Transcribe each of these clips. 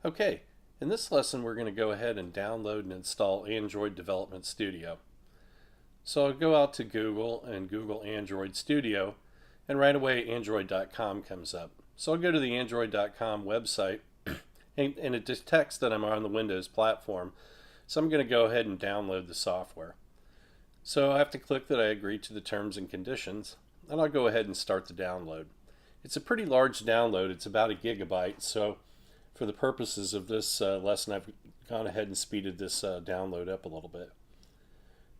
Okay, in this lesson we're going to go ahead and download and install Android Development Studio. So I'll go out to Google and Google Android Studio, and right away Android.com comes up. So I'll go to the Android.com website and it detects that I'm on the Windows platform. So I'm going to go ahead and download the software. So I have to click that I agree to the terms and conditions, and I'll go ahead and start the download. It's a pretty large download, it's about a gigabyte, so for the purposes of this lesson I've gone ahead and speeded this download up a little bit.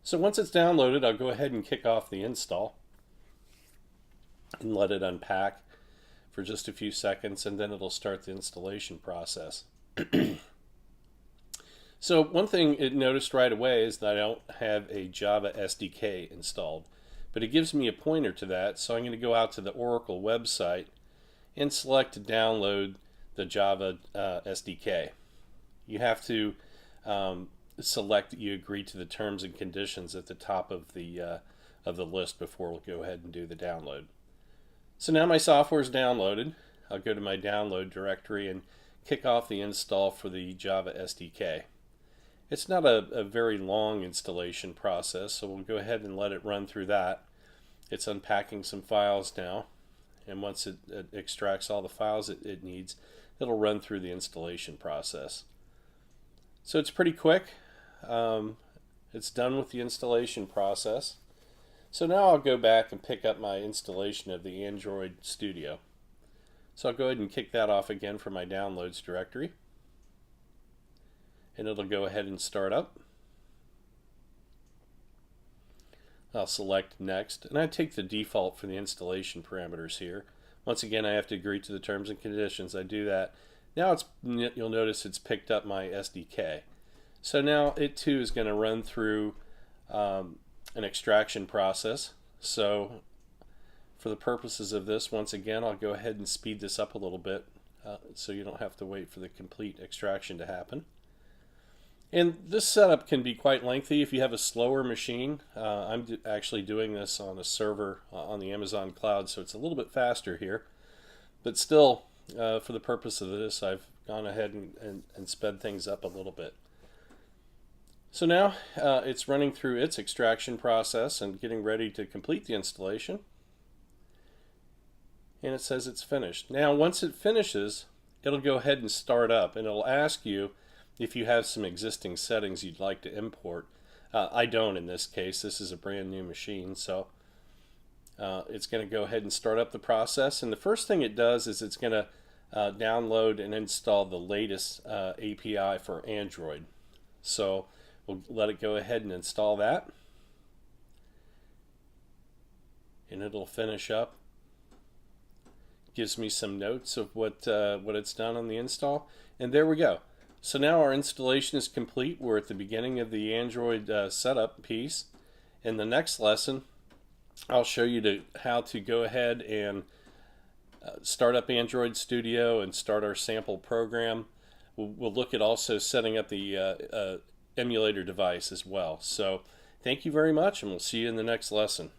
So once it's downloaded, I'll go ahead and kick off the install and let it unpack for just a few seconds, and then it'll start the installation process. So one thing it noticed right away is that I don't have a Java SDK installed, but it gives me a pointer to that, so I'm going to go out to the Oracle website and select to download the Java SDK. You have to select that you agree to the terms and conditions at the top of the list before we'll go ahead and do the download. So now my software is downloaded. I'll go to my download directory and kick off the install for the Java SDK. It's not a very long installation process, so we'll go ahead and let it run through that. It's unpacking some files now, and once it extracts all the files it needs, it'll run through the installation process. So it's pretty quick. It's done with the installation process. So now I'll go back and pick up my installation of the Android Studio. So I'll go ahead and kick that off again from my downloads directory, and it'll go ahead and start up. I'll select next, and I take the default for the installation parameters here. Once again, I have to agree to the terms and conditions. I do that. Now you'll notice it's picked up my SDK. So now it too is going to run through an extraction process. So for the purposes of this, once again, I'll go ahead and speed this up a little bit so you don't have to wait for the complete extraction to happen. And this setup can be quite lengthy if you have a slower machine. I'm actually doing this on a server on the Amazon cloud, so it's a little bit faster here. But still, for the purpose of this, I've gone ahead and sped things up a little bit. So now it's running through its extraction process and getting ready to complete the installation. And it says it's finished. Now once it finishes, it'll go ahead and start up, and it'll ask you if you have some existing settings you'd like to import. I don't in this case. This is a brand new machine, so it's going to go ahead and start up the process. And the first thing it does is it's going to download and install the latest API for Android. So we'll let it go ahead and install that, and it'll finish up. Gives me some notes of what it's done on the install, and there we go. So now our installation is complete. We're at the beginning of the Android setup piece. In the next lesson, I'll show you how to go ahead and start up Android Studio and start our sample program. We'll look at also setting up the emulator device as well. So thank you very much, and we'll see you in the next lesson.